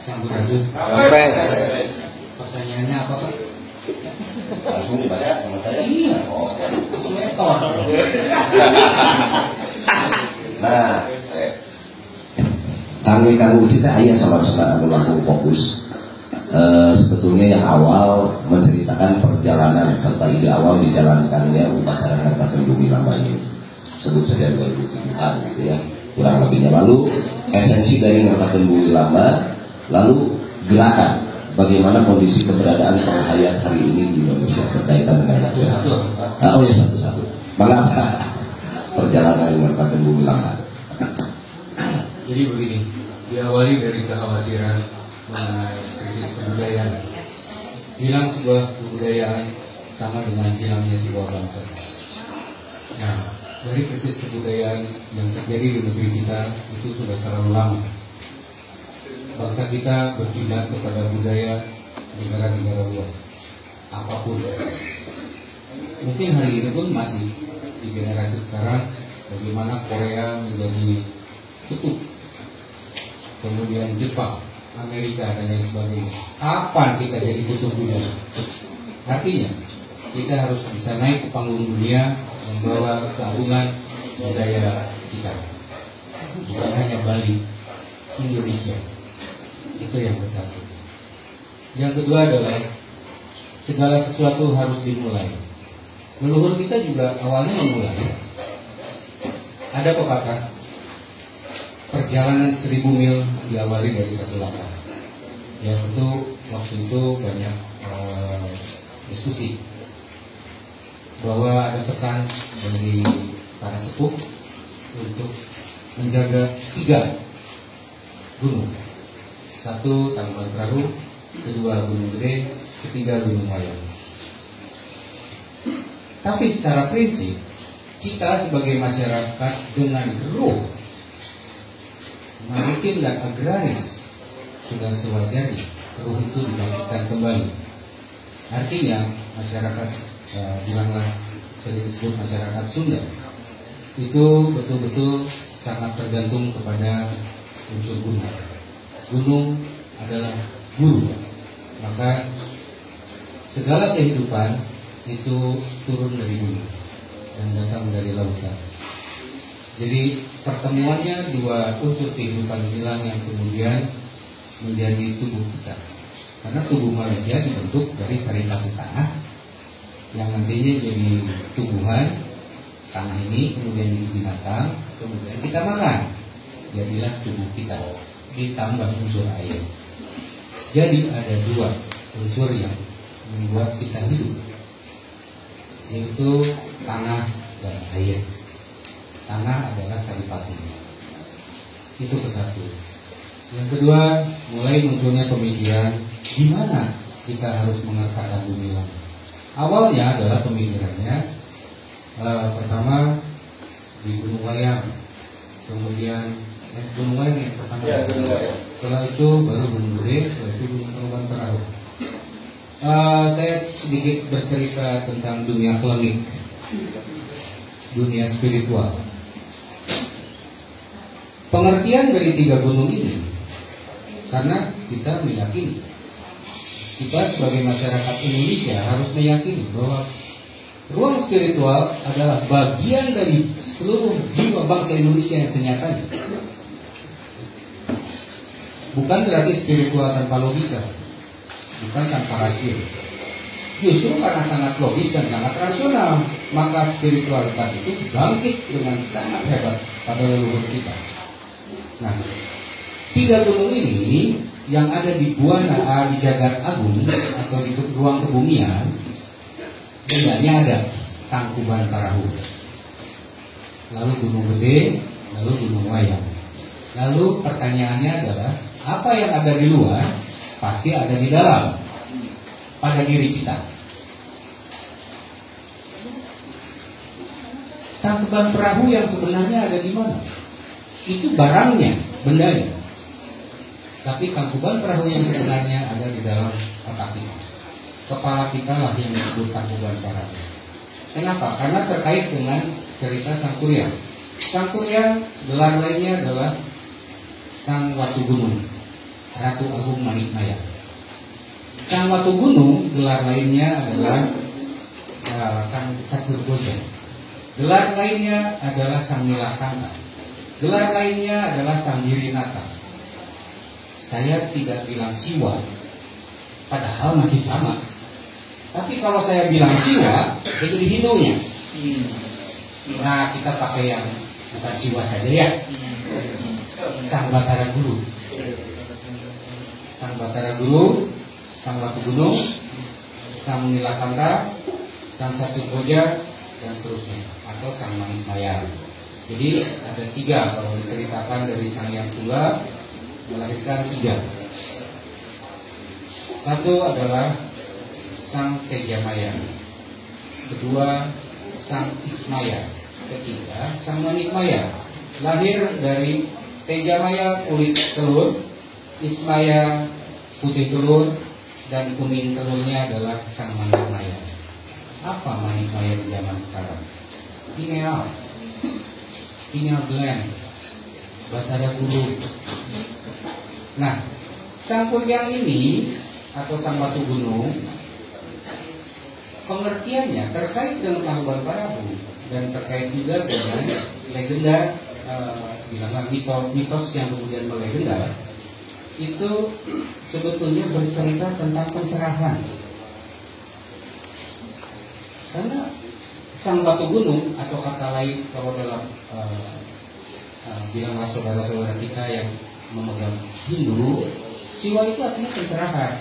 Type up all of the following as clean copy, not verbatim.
Sampurasun. Pres. Pertanyaannya apa Pak? Langsung dibaca sama saya. Iya. Oh, langsung etor. Nah, kang Uci teh aya salah anu langsung fokus. Sebetulnya yang awal menceritakan perjalanan serta ide awal dijalankannya upacara Ngangkatan Bumi Lamba ini. Sebut saja 2007-an gitu ya. Kurang lebihnya. Lalu esensi dari Ngangkatan Bumi Lamba, lalu gerakan bagaimana kondisi keberadaan penghayat hari ini di Indonesia berkaitan dengan satu-satu. Oh ya satu-satu. Mengapa perjalanan Ngangkatan Bumi Lamba? Jadi begini, diawali dari kekhawatiran mengenai krisis kebudayaan. Hilang sebuah kebudayaan sama dengan hilangnya sebuah bangsa. Nah, dari krisis kebudayaan yang terjadi di negeri kita itu sudah terlalu lama. Bangsa kita berpindah kepada budaya negara-negara luar, apapun. Mungkin hari ini pun masih di generasi sekarang, bagaimana Korea menjadi kutub, kemudian Jepang, Amerika dan lain sebagainya. Kapan kita jadi kutub dunia? Artinya kita harus bisa naik ke panggung dunia, membawa keagungan budaya kita. Bukan hanya Bali, Indonesia. Itu yang bersatu. Yang kedua adalah segala sesuatu harus dimulai. Leluhur kita juga awalnya memulai. Ada pepatah, perjalanan 1000 mil diawali dari satu langkah. Ya tentu waktu itu banyak diskusi bahwa ada pesan dari para sepuh untuk menjaga 3 gunung. 1 Tangkuban Perahu, 2 Gunung Gede, 3 Gunung Wayang. Tapi secara prinsip kita sebagai masyarakat dengan ruh maritim dan agraris sudah sewajarnya ruh itu dibangkitkan kembali. Artinya masyarakat bilanglah sering disebut masyarakat Sunda itu betul-betul sangat tergantung kepada unsur gunung. Gunung adalah guru, maka segala kehidupan itu turun dari gunung dan datang dari lautan. Jadi pertemuannya 2 unsur kehidupan inilah yang kemudian menjadi tubuh kita. Karena tubuh manusia dibentuk dari saripati tanah yang nantinya jadi tumbuhan. Tanah ini kemudian jadi binatang, kemudian kita makan. Jadilah tubuh kita ditambah unsur air. Jadi ada 2 unsur yang membuat kita hidup, yaitu tanah dan air. Tanah adalah saripati. Itu kesatu. Yang kedua, mulai munculnya pemikiran di mana kita harus mengangkatkan bumi lama. Awalnya adalah pemikirannya pertama di Gunung Wayang, kemudian Gunung Wayang yang pertama. Ya, setelah itu baru Gunung Gede, setelah itu Gunung Tangkuban Perahu. Saya sedikit bercerita tentang dunia klinik, dunia spiritual. Pengertian dari 3 gunung ini, karena kita meyakini, kita sebagai masyarakat Indonesia harus meyakini bahwa ruang spiritual adalah bagian dari seluruh jiwa bangsa Indonesia yang senyatanya. Bukan berarti spiritual tanpa logika, bukan tanpa rasio. Justru karena sangat logis dan sangat rasional, maka spiritualitas itu bangkit dengan sangat hebat pada leluhur kita. Nah, 3 gunung ini yang ada di Buana, di Jagat Agung atau di ruang kebumian, bedanya ada Tangkuban Perahu, lalu Gunung Gede, lalu Gunung Wayang. Lalu pertanyaannya adalah, apa yang ada di luar pasti ada di dalam pada diri kita. Tangkuban Perahu yang sebenarnya ada di mana? Itu barangnya, bendanya. Tapi Tangkuban Perahu yang sebenarnya ada di dalam otak kita. Kepala kita lah yang disebut Tangkuban Perahu. Kenapa? Karena terkait dengan cerita Sang Kuryang. Sang Kuryang gelar lainnya adalah Sang Watu Gunung, Ratu Agung Manikmaya. Sang Watu Gunung gelar lainnya adalah Sang Caturboja. Gelar lainnya adalah Sang Nilakanta. Gelar lainnya adalah Sang Girinata. Saya tidak bilang Siwa, padahal masih sama. Tapi kalau saya bilang Siwa, jadi Hindunya. Nah, kita pakai yang bukan Siwa saja ya. Sang Batara Guru, Sang Batara Guru, Sang Watu Gunung, Sang Nilakanta, Sang Caturboja, dan seterusnya, atau Sang Manikmaya. Jadi ada 3 kalau diceritakan dari Sang Yang Tunggal melahirkan 3. Satu adalah Sang Tejamaya, kedua Sang Ismaya, ketiga Sang Manikmaya. Lahir dari Tejamaya kulit telur, Ismaya putih telur, dan kuning telurnya adalah Sang Manikmaya. Apa Manikmaya di zaman sekarang? Pineal gland, Batara Guru. Nah, Sang Kuryang ini atau Sang Watu Gunung, pengertiannya terkait dengan Tangkuban Parahu dan terkait juga dengan legenda, bilanglah mitos yang kemudian melegenda, itu sebetulnya bercerita tentang pencerahan. Karena Sang Watu Gunung, atau kata lain kalau dalam bilanglah saudara-saudara kita yang memegang Hindu, Siwa itu artinya pencerahan.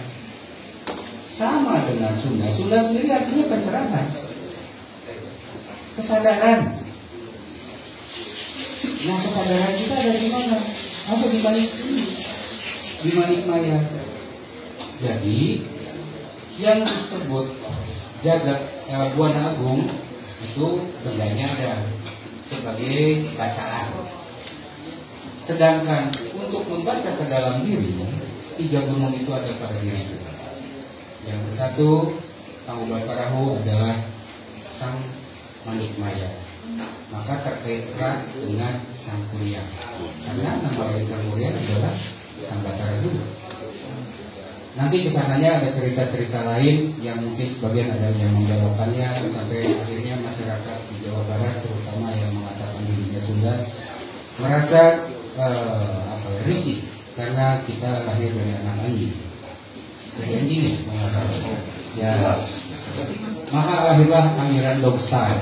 Sama dengan Sunda. Sunda sendiri artinya pencerahan, kesadaran. Nah, kesadaran kita ada di mana? Ada di balik ini, di Manikmaya. Jadi yang disebut jagat Buana Agung itu bendanya ada sebagai bacaan. Sedangkan untuk membaca ke dalam diri, 3 gunung itu ada pada diri kita. Yang satu, Tangkuban Parahu adalah Sang Manikmaya. Maka terkait erat dengan Sang Kuryang. Karena nama lain Sang Kuryang adalah Sang Batara Guru. Nanti kesananya ada cerita-cerita lain yang mungkin sebagian ada yang menjawabkannya, sampai akhirnya masyarakat di Jawa Barat, terutama yang mengatakan dirinya Sunda, merasa risih karena kita lahir dari anak anjing. Jadi anjing mengatakan, ya, maka lahirlah Pangeran Dog Style.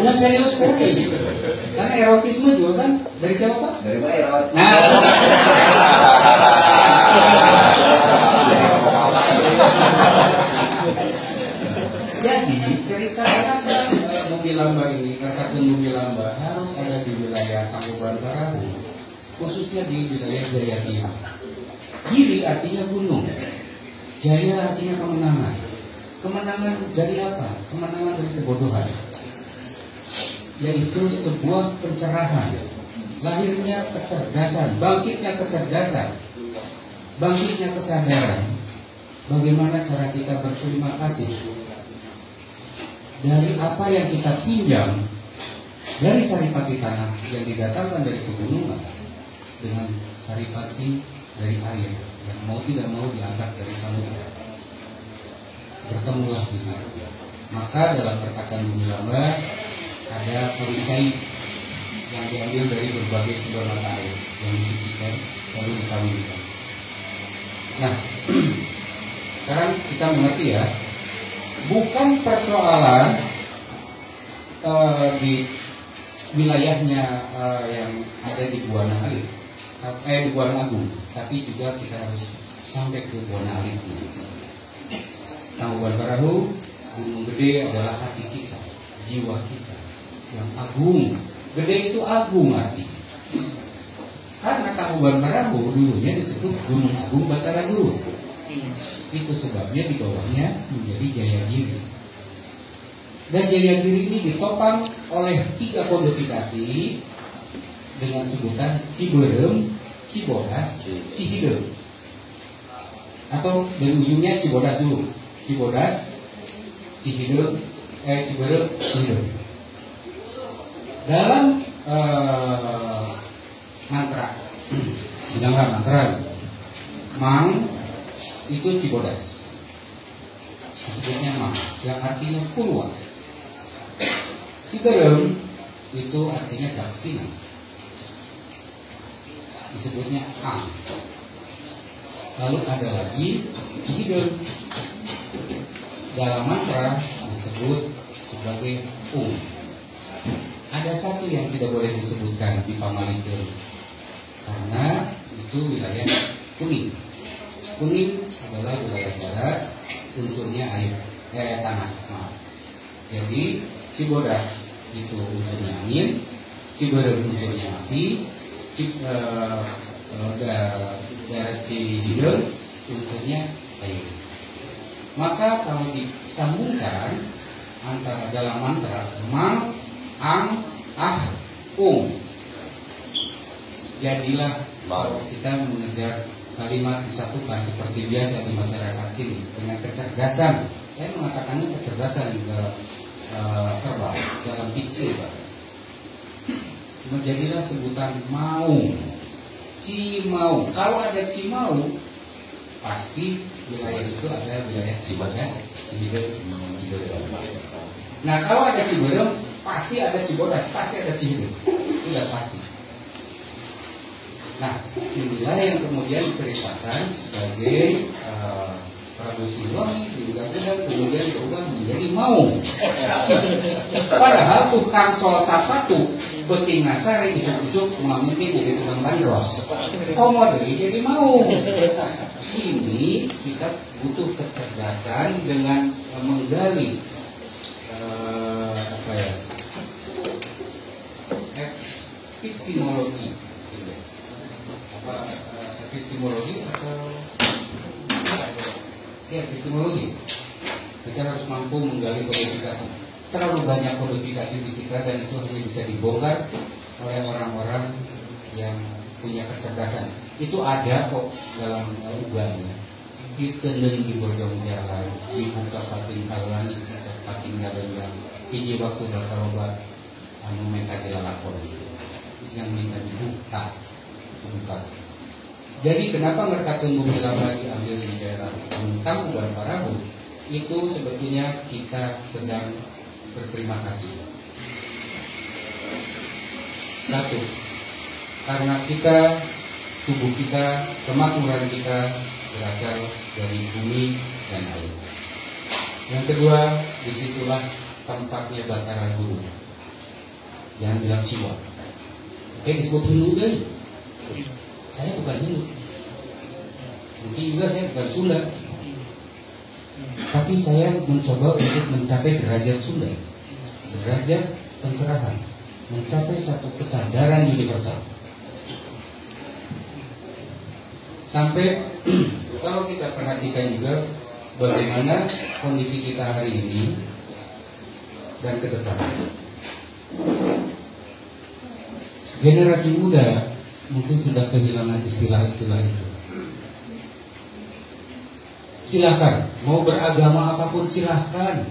Nah, serius sekali. Karena erotisme juga kan dari siapa, Pak? Dari Pak Erot. Nah, jadi cerita tentang Bumi Lamba ini, Kartun Bumi Lamba harus ada di wilayah Tangkuban Parahu, khususnya di wilayah Jayagiri. Giri artinya gunung, Jaya artinya kemenangan. Kemenangan dari apa? Kemenangan dari kebodohan, yaitu sebuah pencerahan, lahirnya kecerdasan, bangkitnya kecerdasan, bangkitnya kesadaran. Bagaimana cara kita berterima kasih dari apa yang kita pinjam dari saripati tanah yang didatangkan dari pegunungan dengan saripati dari air yang mau tidak mau diangkat dari samudera. Bertemulah di sana. Maka dalam perkataan Bumi Lamba ada perisai yang diambil dari berbagai sumber mata air yang disucikan lalu disamunikan. Nah, sekarang kita mengerti ya, bukan persoalan di wilayahnya yang ada di Buana Alit, di Buana Agung, tapi juga kita harus sampai ke Buana Alit. Tangkuban Parahu, Gunung Gede adalah hati kita, jiwa kita yang agung. Gede itu agung arti. Karena Tangkuban Parahu dulunya disebut Gunung Agung Batara Guru. Itu sebabnya di bawahnya menjadi Jayagiri. Dan Jayagiri ini ditopang oleh 3 kodifikasi dengan sebutan Ciberem, Cibodas, Cihideng. Atau dari ujungnya Cibodas dulu. Cibodas, Cihideng, Ciberem, Cihideng. Dalam mantra, bilanglah mantra, mang itu Cibodas, disebutnya mang, yang artinya purwa. Ciberem itu artinya daksina, disebutnya ang. Lalu ada lagi Cihideng, dalam mantra disebut sebagai Ada satu yang tidak boleh disebutkan di Pamalikeun karena itu wilayah kuning. Kuning adalah wilayah barat, unsurnya air, tanah. Maaf. Jadi Cibodas itu unsurnya angin, Ciberem unsurnya api, daerah Cihideng unsurnya air. Maka kalau disambungkan antara dalam mantra mang, ang, ah, jadilah kalau kita mengejar kalimat disatukan seperti biasa di masyarakat sini dengan kecerdasan. Saya mengatakannya kecerdasan verbal dalam diksi, Pak. Menjadilah sebutan mau, Cimau. Kalau ada Cimau, pasti wilayah itu ada wilayah Cibodas, Cihideng. Nah, kalau ada Ciberem, pasti ada Cibodas, pasti ada Cihideng. Sudah pasti. Nah, inilah yang kemudian diceritakan sebagai Prabu Siliwangi diulang-ulang kemudian berubah menjadi mau. Padahal tukang sol sapatu beting nasari isuk-isuk memimpin jadi tukang bandros. Komode jadi mau. Ini kita butuh kecerdasan dengan menggali epistemologi, epistemologi atau epistemologi. Kita harus mampu menggali kodifikasi. Terlalu banyak kodifikasi di kita dan itu hanya bisa dibongkar oleh orang-orang yang punya kecerdasan. Itu ada kok dalam ugamanya. Ditendeng di bojong jalan, dibuka pating kawan, pating ngadeng, hiji waktu berkaroba, anu minta dilalakon, yang minta dibuka. Jadi kenapa ngertakeun bumi lama diambil di daerah Tangkuban Parahu? Itu sebetulnya kita sedang berterima kasih. Satu, karena kita, tubuh kita, kemakmuran kita berasal dari bumi dan air. Yang kedua, disitulah tempatnya Batara Guru. Jangan bilang Siwa. Disebut Hindu deh. Saya bukan Hindu. Mungkin juga saya bukan Sunda. Tapi saya mencoba untuk mencapai derajat Sunda, derajat pencerahan, mencapai satu kesadaran universal. Sampai kalau kita perhatikan juga bagaimana kondisi kita hari ini dan ke depan. Generasi muda mungkin sudah kehilangan istilah-istilah itu. Silakan, mau beragama apapun silahkan.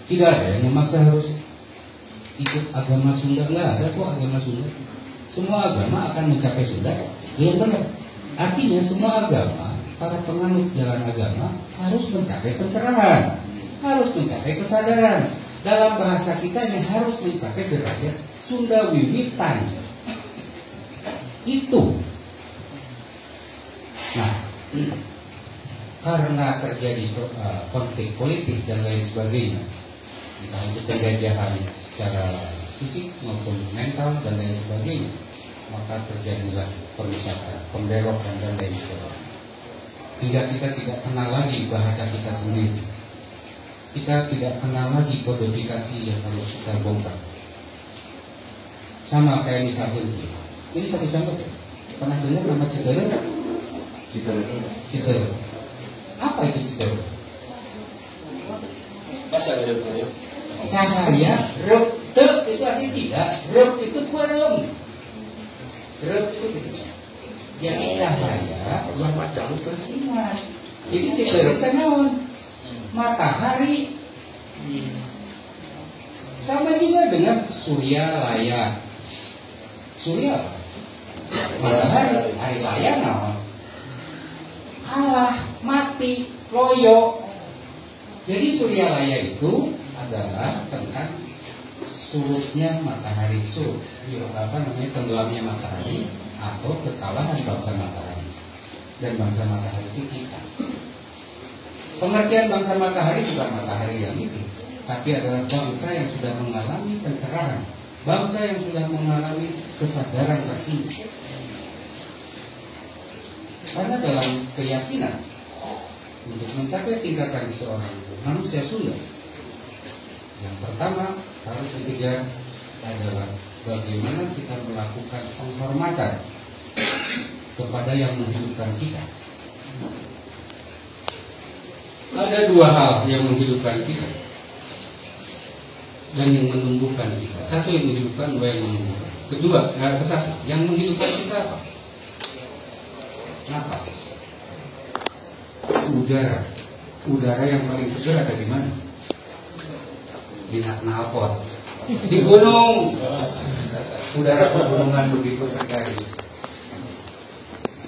Tidak ada yang memaksa harus ikut agama Sunda. Enggak ada kok agama Sunda. Semua agama akan mencapai Sunda. Iya benar. Artinya semua agama, para penganut jalan agama harus mencapai pencerahan, harus mencapai kesadaran. Dalam bahasa kita yang harus mencapai derajat Sunda Wiwitan. Itu. Nah, karena terjadi konflik politik dan lain sebagainya, entah itu penjajahan secara fisik maupun mental dan lain sebagainya, maka terjadilah perusakan, pemberokan dan lain sebagainya. Hingga kita tidak kenal lagi bahasa kita sendiri. Kita tidak kenal lagi kodifikasi yang harus kita bongkar. Sama kayak misalnya ini satu contoh ya. Pernah dengar nama Citerep? Citerep. Apa itu Citerep? Masa ada ya? Cahaya, rep, itu artinya tidak. Rep itu kurang. Rep itu tidak. Jadi cahaya yang sedang bersinar. Jadi Citerep kan naon? Matahari. Sama juga dengan surya laya. Surya apa? Matahari, hari laya naon? Kalah, mati, loyo. Jadi surya laya itu adalah tentang surutnya matahari, surut, tenggelamnya matahari atau kekalahan bangsa matahari. Dan bangsa matahari itu kita. Pengertian bangsa matahari bukan matahari yang itu, tapi adalah bangsa yang sudah mengalami pencerahan, bangsa yang sudah mengalami kesadaran tertinggi. Karena dalam keyakinan untuk mencapai tingkatan seorang manusia Sunda, yang pertama harus dikejar adalah bagaimana kita melakukan penghormatan kepada yang menghidupkan kita. Ada dua hal yang menghidupkan kita dan yang menumbuhkan kita. Satu yang menghidupkan, dua yang menumbuhkan. Kedua, satu yang menghidupkan kita apa? Napas, udara. Udara yang paling segar ada di mana? Di Nalpot, di gunung. Udara pegunungan begitu segar.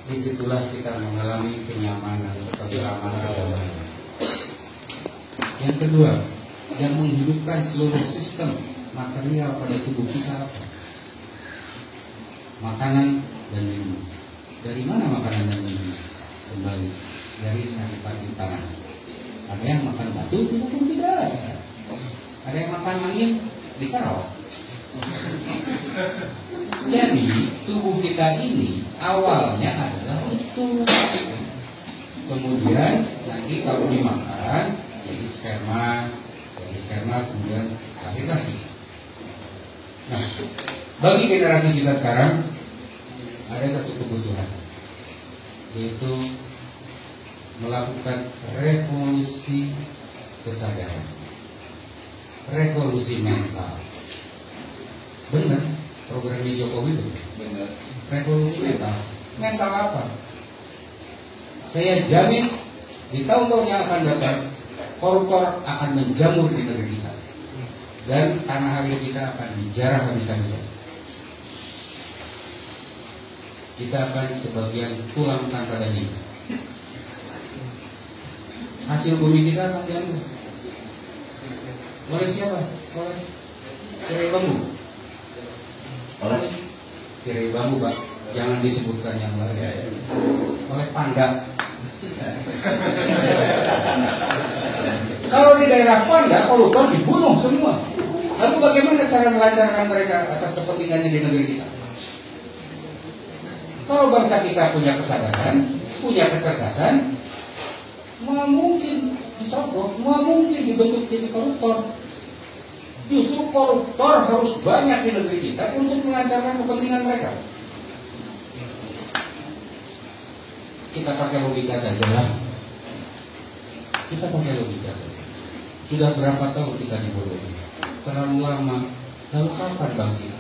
Disitulah kita mengalami kenyamanan, ketentraman, kedamaian. Yang kedua, yang menghidupkan seluruh sistem material pada tubuh kita apa? Makanan dan minum. Dari mana makanan dan minum? Kembali dari saripati tanah. Ada yang makan batu, itu pun tidak ada. Ada yang makan angin di Karawang. Jadi tubuh kita ini awalnya adalah itu. Kemudian nanti kalau dimakan jadi sperma kemudian lahir lagi. Nah, bagi generasi kita sekarang ada satu kebutuhan, yaitu melakukan revolusi kesadaran, revolusi mental. Benar programnya Jokowi itu? Benar. Revolusi mental. Mental apa? Saya jamin di tahun-tahun yang akan datang koruptor akan menjamur di negeri kita dan tanah air kita akan dijarah habis-habisan. Kita akan kebagian tulang tanpa daging. Hasil bumi kita akan diambil oleh siapa? Oleh tirai bambu. Oleh tirai bambu, Pak. Jangan disebutkan yang lain. Oleh panda. Kalau di daerah Panda, koruptor dibunuh semua. Lalu bagaimana cara melancarkan mereka atas kepentingannya di negeri kita? Kalau bangsa kita punya kesadaran, punya kecerdasan, semua mungkin disogok, semua mungkin dibentuk jadi koruptor. Justru koruptor harus banyak di negeri kita untuk melancarkan kepentingan mereka. Kita pakai logika saja lah. Kita pakai logika saja. Sudah berapa tahun kita dibodohi? Terlalu lama. Lalu kapan bangkit?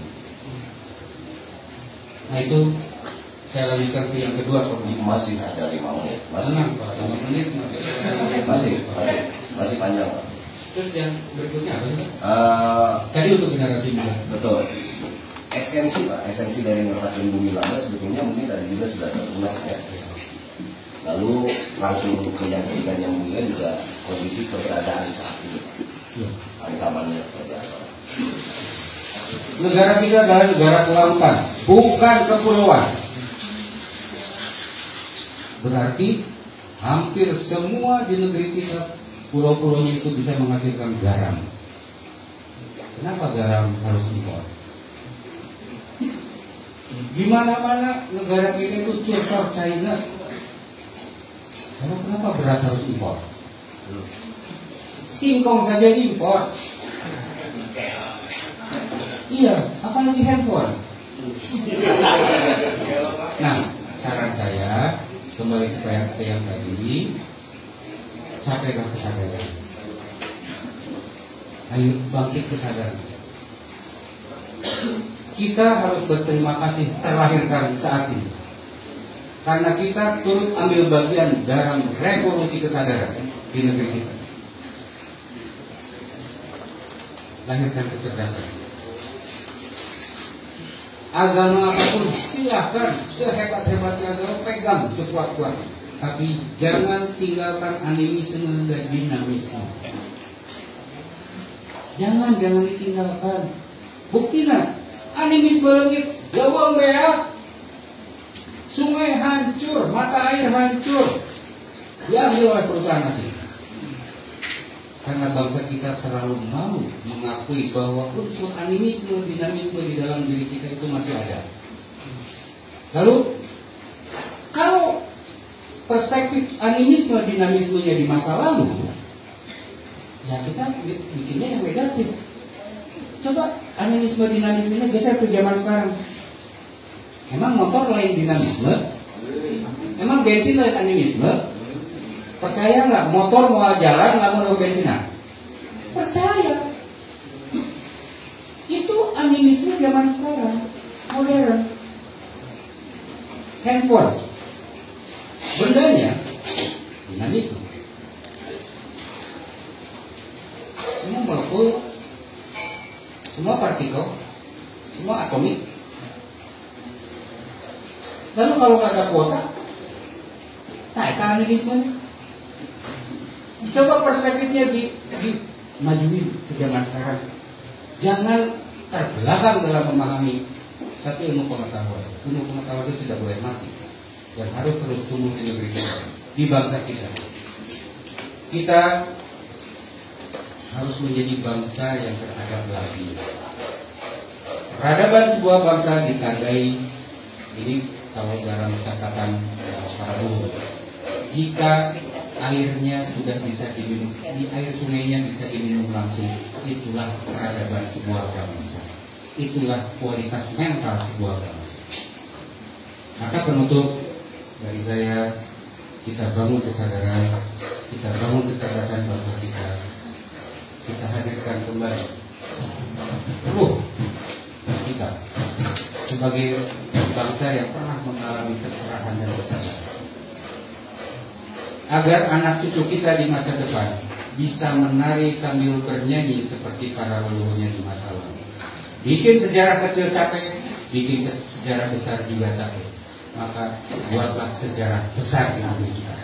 Nah itu saya lanjutkan ke yang kedua. Masih ada 5 menit. Masih 5 menit. Masih panjang, Pak. Terus yang berikutnya apa sih? Tadi untuk generasi muda. Betul. Esensi dari Ngertakeun Bumi Lama sebetulnya mungkin tadi juga sudah terungkap ya. Lalu langsung ke yang ketiga yang mulia juga kondisi keberadaan saat ini. Ancamannya seperti apa? Negara kita adalah negara kelautan, bukan kepulauan. Berarti hampir semua di negeri kita pulau-pulaunya itu bisa menghasilkan garam. Kenapa garam harus impor? Di mana-mana negara kita itu curcor China. Lalu kenapa beras harus impor? Singkong saja impor. Iya, apalagi handphone. Nah, saran saya kembali ke yang tadi, capailah kesadaran. Ayo bangkit kesadaran. Kita harus berterima kasih terlahirkan saat ini, karena kita turut ambil bagian dalam revolusi kesadaran di negeri kita. lahirkan kecerdasan. Agama apapun silahkan, sehebat-hebatnya agama pegang sekuat-kuatnya, tapi jangan tinggalkan animisme dan dinamisme. Jangan ditinggalkan. Buktinya animisme langit gawang beak, sungai hancur, mata air hancur, diambil oleh perusahaan asing. Karena bangsa kita terlalu mau mengakui bahwa unsur animisme, dinamisme di dalam diri kita itu masih ada. Lalu, kalau perspektif animisme, dinamismenya di masa lalu, ya kita bikinnya yang negatif. Coba animisme, dinamismenya geser ke zaman sekarang. Emang motor lain dinamisme? Emang bensin lain animisme? Percaya nggak motor mau jalan nggak mau bensinan? Percaya. Itu animisme zaman sekarang, modern. Handphone, bendanya dinamisme. Semua molekul, semua partikel, semua atomik. Lalu kalau nggak ada kuota, tak animisme. Coba perspektifnya dimajuin ke zaman sekarang. Jangan terbelakang dalam memahami satu ilmu pengetahuan. Ilmu pengetahuan itu tidak boleh mati dan harus terus tumbuh di negeri kita, di bangsa kita. Kita harus menjadi bangsa yang beradab lagi. Peradaban sebuah bangsa ditandai ini kalau dalam catatan para guru. Jika airnya sudah bisa diminum, di air sungainya bisa diminum langsung, itulah peradaban sebuah bangsa. Itulah kualitas mental sebuah bangsa. Maka penutup dari saya, kita bangun kesadaran, kita bangun kecerdasan bangsa kita hadirkan kembali ruh kita sebagai bangsa yang pernah mengalami kecerahan dan kesadaran, agar anak cucu kita di masa depan bisa menari sambil bernyanyi seperti para leluhurnya di masa lalu. Bikin sejarah kecil capek, bikin sejarah besar juga capek. Maka buatlah sejarah besar di negeri kita.